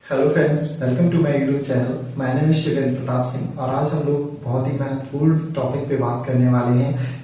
Hello friends, welcome to my YouTube channel. My name is Shivendra Pratap Singh और आज हम लोग बहुत ही महत्वपूर्ण टॉपिक पे बात करने वाले हैं।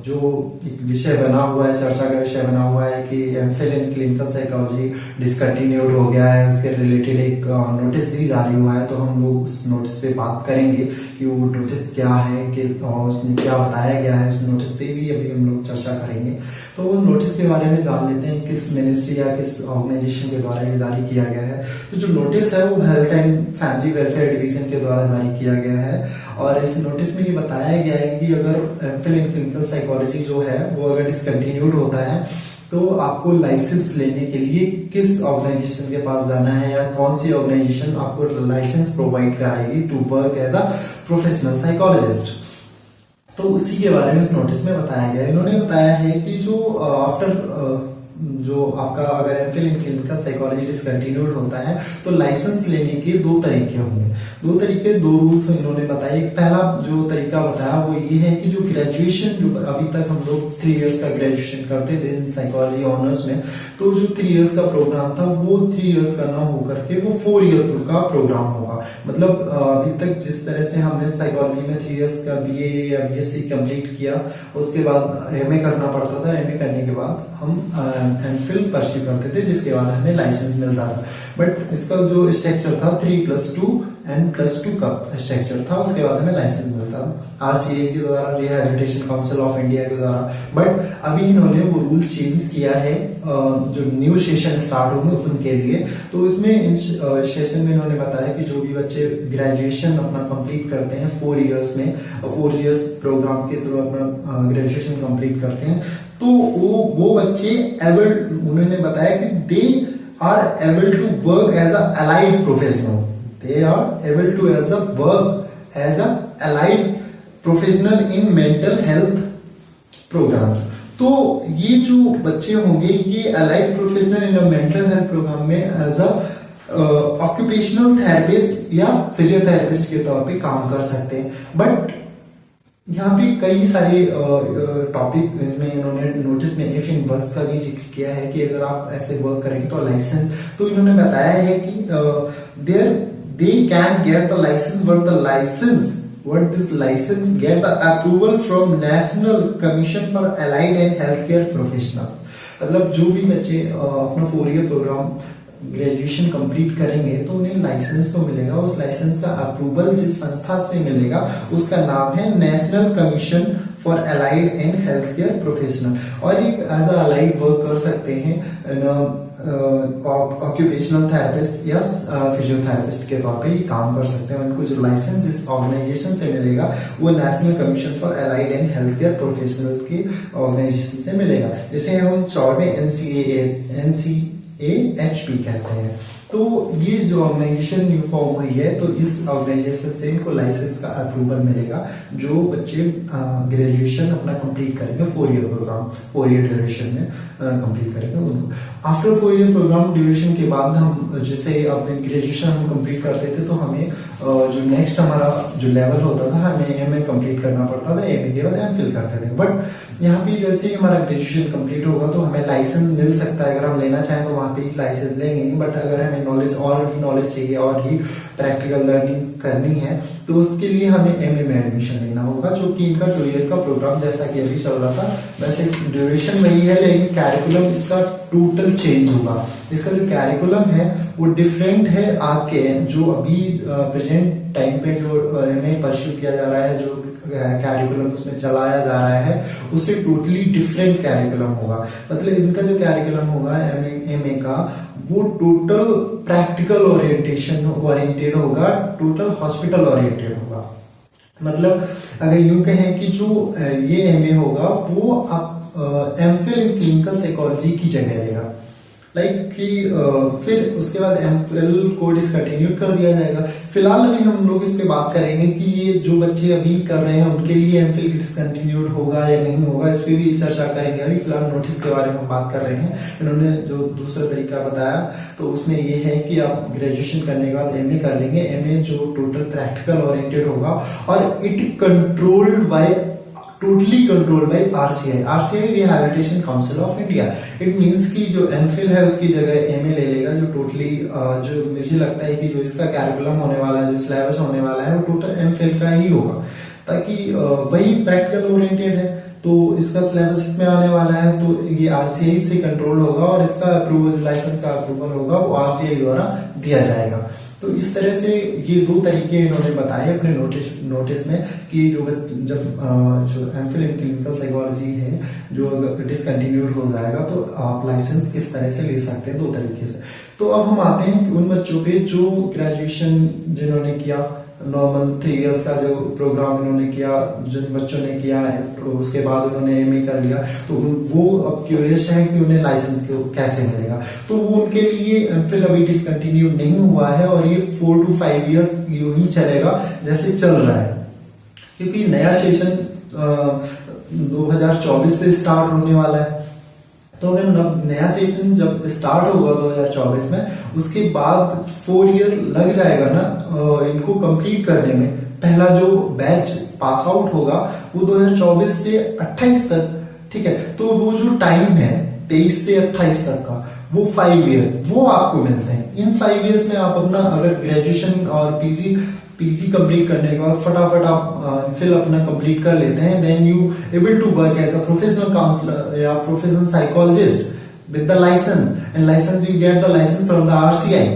जो एक विषय बना हुआ है, चर्चा का विषय बना हुआ है कि MPhil in clinical psychology discontinued हो गया है। उसके रिलेटेड एक नोटिस भी जारी हुआ है, तो हम लोग उस नोटिस पे बात करेंगे कि वो नोटिस क्या है, कि उसमें क्या बताया गया है। उस नोटिस पे भी अभी हम लोग चर्चा करेंगे। तो उस नोटिस के बारे में जान लेते हैं, किस मिनिस्ट्री या किस ऑर्गेनाइजेशन के द्वारा ये जारी किया गया है। तो जो नोटिस है वो health and family welfare division के द्वारा जारी किया गया है और इस नोटिस में ये बताया गया है कि अगर एमफिल इन क्लिनिकल साइकोलॉजी जो है वो अगर डिसकंटिन्यूड होता है तो आपको लाइसेंस लेने के लिए किस ऑर्गेनाइजेशन के पास जाना है या कौन सी ऑर्गेनाइजेशन आपको लाइसेंस प्रोवाइड कराएगी to work as a professional psychologist. तो उसी के बारे में इस नोटिस में बताया गया है। इन्होंने बताया है कि जो आफ्टर जो आपका अगर MPhil in clinical psychology discontinued होता है तो लाइसेंस लेने के दो तरीके होंगे। दो रूल्स इन्होंने बताए। पहला जो तरीका बताया वो ये है कि जो ग्रेजुएशन, जो अभी तक हम लोग 3 इयर्स का ग्रेजुएशन करते थे इन साइकोलॉजी ऑनर्स में, तो जो 3 इयर्स का प्रोग्राम था वो 3 इयर्स का ना होकर के वो 4 ईयर का प्रोग्राम होगा। मतलब अभी तक जिस तरह से हमने साइकोलॉजी में 3 इयर्स का BA या BSc कंप्लीट किया, उसके बाद MA करना पड़ता था। MA करने के बाद हम एमफिल परस्यू करते थे, जिसके बाद हमें लाइसेंस मिलता था। बट इसका जो स्ट्रक्चर था 3+2 एंड +2 का स्ट्रक्चर था, उसके बाद हमें लाइसेंस मिलता था RCA के द्वारा, रिहैबिलिटेशन काउंसिल ऑफ इंडिया के द्वारा। बट अभी इन्होंने वो रूल चेंज किया है जो न्यू सेशन स्टार्ट होंगे उनके लिए। तो इसमें सेशन में इन्होंने बताया कि जो भी बच्चे ग्रेजुएशन अपना कंप्लीट करते हैं 4 इयर्स में, 4 इयर्स प्रोग्राम के थ्रू अपना ग्रेजुएशन कंप्लीट करते हैं, तो वो बच्चे एबल, उन्होंने बताया कि they are able to work as a allied professional. They are able to work as a allied professional in mental health programs। तो ये जो बच्चे होंगे ये allied professional in a mental health program में एज अ ऑक्यूपेशनल थेरेपिस्ट या physiotherapist के तौर पे काम कर सकते हैं। बट यहाँ पे कई सारे टॉपिक में इन्होंने नोटिस में इफ इन बस का भी जिक्र किया है कि अगर आप ऐसे वर्क करेंगे तो लाइसेंस, तो इन्होंने बताया है कि they can get the license, what this license get the approval from National Commission for Allied and Healthcare Professionals। मतलब जो भी बच्चे अपना 4 ईयर प्रोग्राम ग्रेजुएशन कंप्लीट करेंगे तो उन्हें लाइसेंस तो मिलेगा। उस लाइसेंस का अप्रूवल जिस संस्था से मिलेगा उसका नाम है national commission for allied and health care professional. और एक एज अ अलाइड वर्क कर सकते हैं ऑक्यूपेशनल थेरेपिस्ट या फिजियोथेरेपिस्ट के तौर पे ये काम कर सकते हैं। उनको जो लाइसेंस इस ऑर्गेनाइजेशन से मिलेगा वो national commission for allied and health care professional की ऑर्गेनाइजेशन से मिलेगा, जिसे हम शॉर्ट में NCAHP कहते हैं। तो ये जो ऑर्गेनाइजेशन न्यू फॉर्म हुई है, तो इस ऑर्गेनाइजेशन से इनको लाइसेंस का अप्रूवल मिलेगा जो बच्चे ग्रेजुएशन अपना कंप्लीट करेंगे 4 ईयर प्रोग्राम, 4 ईयर ड्यूरेशन में कंप्लीट करेंगे उनको। आफ्टर 4 ईयर प्रोग्राम ड्यूरेशन के बाद हम जैसे अपने ग्रेजुएशन हम कंप्लीट करते थे तो हमें जो नेक्स्ट हमारा जो लेवल होता था हमें MA कंप्लीट करना पड़ता था। MA के बाद MPhil करते थे। बट यहाँ पे जैसे ही हमारा ग्रेजुएशन कंप्लीट होगा तो हमें लाइसेंस मिल सकता है। अगर हम लेना चाहें तो वहाँ पे लाइसेंस लेंगे, बट अगर हमें नॉलेज और भी नॉलेज चाहिए और भी प्रैक्टिकल लर्निंग करनी है तो उसके लिए हमें MA में एडमिशन लेना होगा, जो कि इनका 2 ईयर का प्रोग्राम जैसा कि अभी चल रहा था वैसे ड्यूरेशन वही है, लेकिन कैरिकुलम इसका टोटल चेंज होगा। इसका जो कैरिकुलम है वो डिफरेंट है आज के जो अभी प्रेजेंट टाइम पे जो MA परस्यू किया जा रहा है, जो कैरिकुलम उसमें चलाया जा रहा है उससे टोटली डिफरेंट कैरिकुलम होगा। मतलब इनका जो कैरिकुलम होगा MA का वो टोटल प्रैक्टिकल ओरिएंटेड होगा, टोटल हॉस्पिटल ओरिएंटेड होगा। मतलब अगर यूं कहें कि जो ये MA होगा वो आप एमफिल इन क्लिनिकल साइकोलॉजी की जगह लेगा। कि फिर उसके बाद MPhil को डिसकंटिन्यू कर दिया जाएगा। फिलहाल अभी हम लोग इस पे बात करेंगे कि ये जो बच्चे अभी कर रहे हैं उनके लिए MPhil डिसकंटिन्यूड होगा या नहीं होगा, इस पे भी चर्चा करेंगे। अभी फिलहाल नोटिस के बारे में हम बात कर रहे हैं। इन्होंने जो दूसरा तरीका बताया तो उसमें ये है कि आप ग्रेजुएशन करने के बाद MA कर लेंगे। MA जो टोटल प्रैक्टिकल ओरिएंटेड होगा और it controlled by totally controlled by RCI, RCI rehabilitation council of India. It means कि जो एमफिल है उसकी जगह एमए ले लेगा, जो टोटली जो मुझे लगता है कि जो इसका कैरिकुलम होने वाला है, जो सिलेबस होने वाला है, वो टोटल एमफिल का ही होगा, ताकि वही प्रैक्टिकल ओरिएंटेड है तो इसका सिलेबस इसमें आने वाला है, तो ये आरसीआई से कंट्रोल होगा और इसका अप्रूवल, लाइसेंस का अप्रूवल होगा वो आरसीआई द्वारा दिया जाएगा। तो इस तरह से ये दो तरीके इन्होंने बताए अपने नोटिस में कि जो एमफिल इन क्लिनिकल साइकोलॉजी है जो अगर डिसकंटिन्यूड हो जाएगा तो आप लाइसेंस किस तरह से ले सकते हैं, दो तरीके से। तो अब हम आते हैं उन बच्चों पे जो ग्रेजुएशन जिन्होंने किया, नॉर्मल 3 इयर्स का जो प्रोग्राम इन्होंने किया, जिन बच्चों ने किया है तो उसके बाद उन्होंने एमए कर लिया, तो वो अब क्यूरियस है कि उन्हें लाइसेंस कैसे मिलेगा। तो वो उनके लिए एमफिल अभी डिसकंटिन्यू नहीं हुआ है और ये 4 to 5 इयर्स यूं ही चलेगा जैसे चल रहा है, क्योंकि नया सेशन 2024 से स्टार्ट होने वाला है। तो अगर नया सेशन जब स्टार्ट होगा 2024 में, उसके बाद 4 ईयर लग जाएगा ना इनको कंप्लीट करने में। पहला जो बैच पास आउट होगा वो 2024 से 28 तक, ठीक है। तो वो जो टाइम है 23 से 28 तक का, वो 5 ईयर वो आपको मिलते हैं। इन 5 इयर्स में आप अपना अगर ग्रेजुएशन और पीजी कंप्लीट करने के बाद फटाफट आप फिल अपना कंप्लीट कर लेते हैं, then you able to work as a professional counsellor या professional psychologist with the licence, and licence you get the licence from the RCI.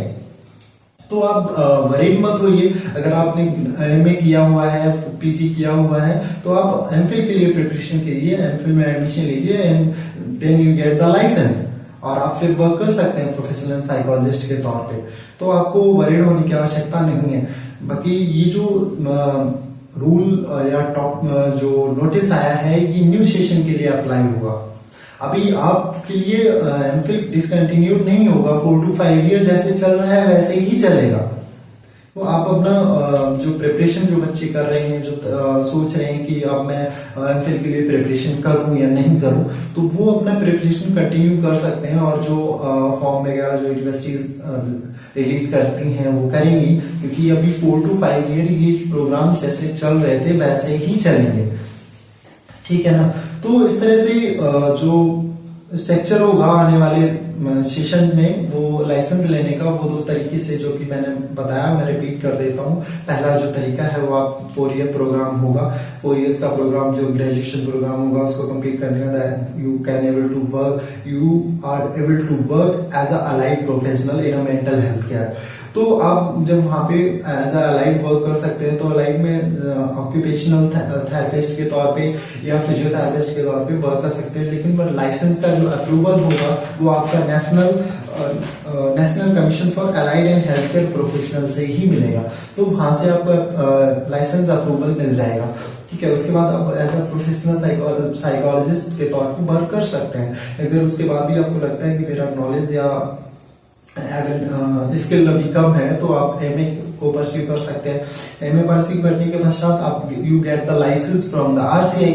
तो आप वरीड मत होइए, अगर आपने एमए किया हुआ है, पीजी किया हुआ है, तो आप एमफिल के लिए प्रिपरेशन करिए, एमफिल में एडमिशन लीजिए and then you get the licence, और आप फिर वर्क कर सकते हैं प्रोफेशनल साइकोलॉजिस्ट के तौर पे। तो आपको वरीड होने की आवश्यकता नहीं है। बाकी ये जो रूल या टॉप जो नोटिस आया है ये न्यू सेशन के लिए अप्लाई होगा। अभी आपके लिए एमफिल डिसकंटिन्यूड नहीं होगा, 4 to 5 ईयर जैसे चल रहा है वैसे ही चलेगा। तो आप अपना जो प्रिपरेशन जो बच्चे कर रहे हैं, जो सोच रहे हैं कि अब मैं एमफिल के लिए प्रिपरेशन करूं या नहीं करूं, तो वो अपना प्रिपरेशन कंटिन्यू कर सकते हैं, और जो फॉर्म वगैरह जो यूनिवर्सिटीज रिलीज करती हैं वो करेंगी, क्योंकि अभी 4 to 5 ईयर ये प्रोग्राम जैसे चल रहे थे वैसे ही चलेंगे, ठीक है ना। तो इस तरह से जो स्ट्रक्चर होगा आने वाले सेशन में, वो लाइसेंस लेने का वो 2 तरीके से जो कि मैंने बताया, मैं रिपीट कर देता हूँ। पहला जो तरीका है वो आप 4 ईयर प्रोग्राम होगा, 4 इयर्स का प्रोग्राम जो ग्रेजुएशन प्रोग्राम होगा उसको कंप्लीट करने के बाद you are able to work as a allied professional in a mental health care. तो आप जब वहाँ पे एज अ अलाइड वर्क कर सकते हैं, तो अलाइड में ऑक्यूपेशनल थेरेपिस्ट के तौर पे या फिजियोथेरेपिस्ट के तौर पे वर्क कर सकते हैं, लेकिन लाइसेंस का जो अप्रूवल होगा वो आपका national commission for allied and health care professional से ही मिलेगा। तो वहां से आपका लाइसेंस अप्रूवल मिल जाएगा, ठीक है। उसके बाद आप एज अ प्रोफेशनल साइकोलॉजिस्ट के तौर पर वर्क कर सकते हैं। अगर उसके बाद भी आपको लगता है कि मेरा नॉलेज या स्किल अभी कम है, तो आप एमए को परस्यू कर सकते हैं। एमए परस्यू करने के पश्चात आप you get the licence from the RCI,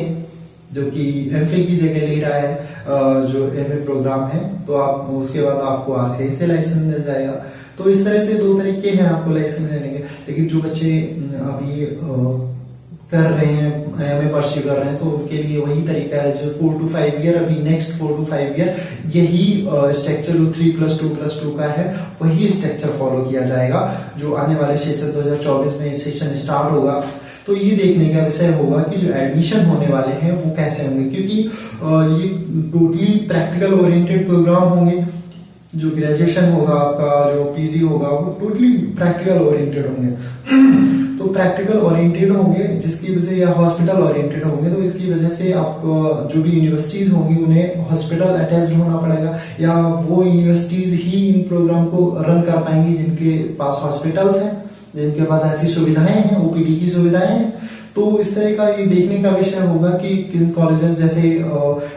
जो कि एमफिल की जगह ले रहा है जो एमए प्रोग्राम है। तो आप उसके बाद आपको आरसीआई से लाइसेंस मिल जाएगा। तो इस तरह से 2 तरीके हैं आपको लाइसेंस लेने के। लेकिन जो बच्चे अभी कर रहे हैं, एमए परस्यू कर रहे हैं, तो उनके लिए वही तरीका है जो 4 to 5 ईयर, अभी नेक्स्ट 4 to 5 ईयर यही स्ट्रक्चर जो 3+2+2 का है वही स्ट्रक्चर फॉलो किया जाएगा। जो आने वाले सेशन 2024 में सेशन स्टार्ट होगा, तो ये देखने का विषय होगा कि जो एडमिशन होने वाले हैं वो कैसे होंगे, क्योंकि ये टोटली प्रैक्टिकल ओरिएंटेड प्रोग्राम होंगे। जो ग्रेजुएशन होगा आपका, जो पीजी होगा, वो टोटली प्रैक्टिकल ओरिएंटेड होंगे। तो प्रैक्टिकल ओरिएंटेड होंगे जिसकी वजह, या हॉस्पिटल ओरिएंटेड होंगे, तो इसकी वजह से आपको जो भी यूनिवर्सिटीज होंगी उन्हें हॉस्पिटल अटैच्ड होना पड़ेगा, या वो यूनिवर्सिटीज ही इन प्रोग्राम को रन कर पाएंगी जिनके पास हॉस्पिटल्स हैं, जिनके पास ऐसी सुविधाएं हैं, ओपीडी की सुविधाएं हैं। तो इस तरह का ये देखने का विषय होगा कि किन कॉलेज जैसे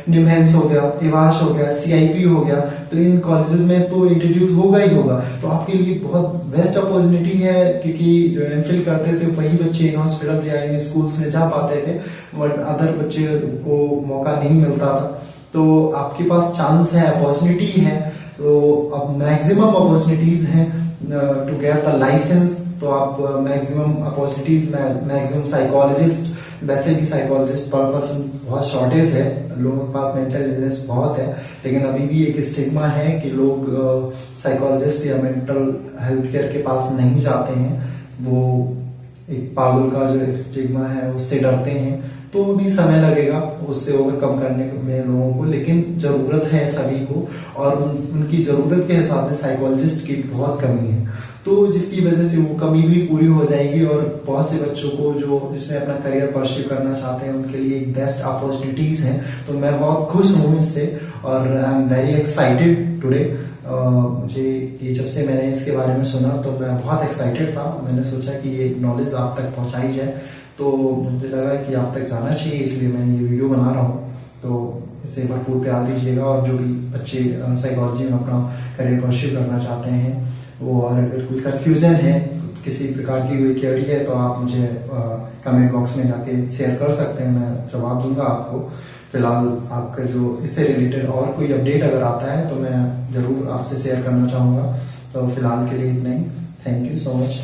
निमहैंस हो गया, इवाश हो गया, सीआईपी हो गया, तो इन कॉलेजेस में तो इंट्रोड्यूस होगा ही होगा। तो आपके लिए बहुत बेस्ट अपॉर्चुनिटी है, क्योंकि जो एमफिल करते थे वही बच्चे इन हॉस्पिटल्स या इन स्कूल्स में जा पाते थे, बट अदर बच्चे को मौका नहीं मिलता था। तो आपके पास चांस है, अपॉर्चुनिटी है, तो अब मैक्सिमम अपॉर्चुनिटीज हैं टू गेट द लाइसेंस। तो आप मैक्सिमम अपॉर्चुनिटी, मैक्सिमम साइकोलॉजिस्ट वैसे भी साइकोलॉजिस्ट पर पर्सन बहुत शॉर्टेज है, लोगों के पास मेंटल इलनेस बहुत है, लेकिन अभी भी एक स्टिग्मा है कि लोग साइकोलॉजिस्ट या मेंटल हेल्थ केयर के पास नहीं जाते हैं। वो एक पागल का जो स्टिग्मा है उससे डरते हैं। तो भी समय लगेगा उससे ओवरकम करने में लोगों को, लेकिन जरूरत है सभी को, और उनकी जरूरत के हिसाब से साइकोलॉजिस्ट की बहुत कमी है। तो जिसकी वजह से वो कमी भी पूरी हो जाएगी, और बहुत से बच्चों को जो इसमें अपना करियर परस्यू करना चाहते हैं उनके लिए एक बेस्ट अपॉर्चुनिटीज हैं। तो मैं बहुत खुश हूँ इससे, और I am very excited today. मुझे ये जब से मैंने इसके बारे में सुना तो मैं बहुत एक्साइटेड था। मैंने सोचा कि ये नॉलेज आप तक पहुंचाई जाए, तो मुझे लगा कि आप तक जाना चाहिए, इसलिए मैं ये वीडियो बना रहा हूँ। तो इसे भरपूर प्यार दीजिएगा, और जो भी बच्चे साइकोलॉजी में अपना करियर परस्यू करना चाहते हैं वो, और अगर कोई कन्फ्यूजन है, किसी प्रकार की कोई क्वेरी है, तो आप मुझे कमेंट बॉक्स में जाके शेयर कर सकते हैं, मैं जवाब दूंगा आपको। फिलहाल आपका जो इससे रिलेटेड और कोई अपडेट अगर आता है तो मैं ज़रूर आपसे शेयर करना चाहूँगा। तो फिलहाल के लिए इतना ही। Thank you so much.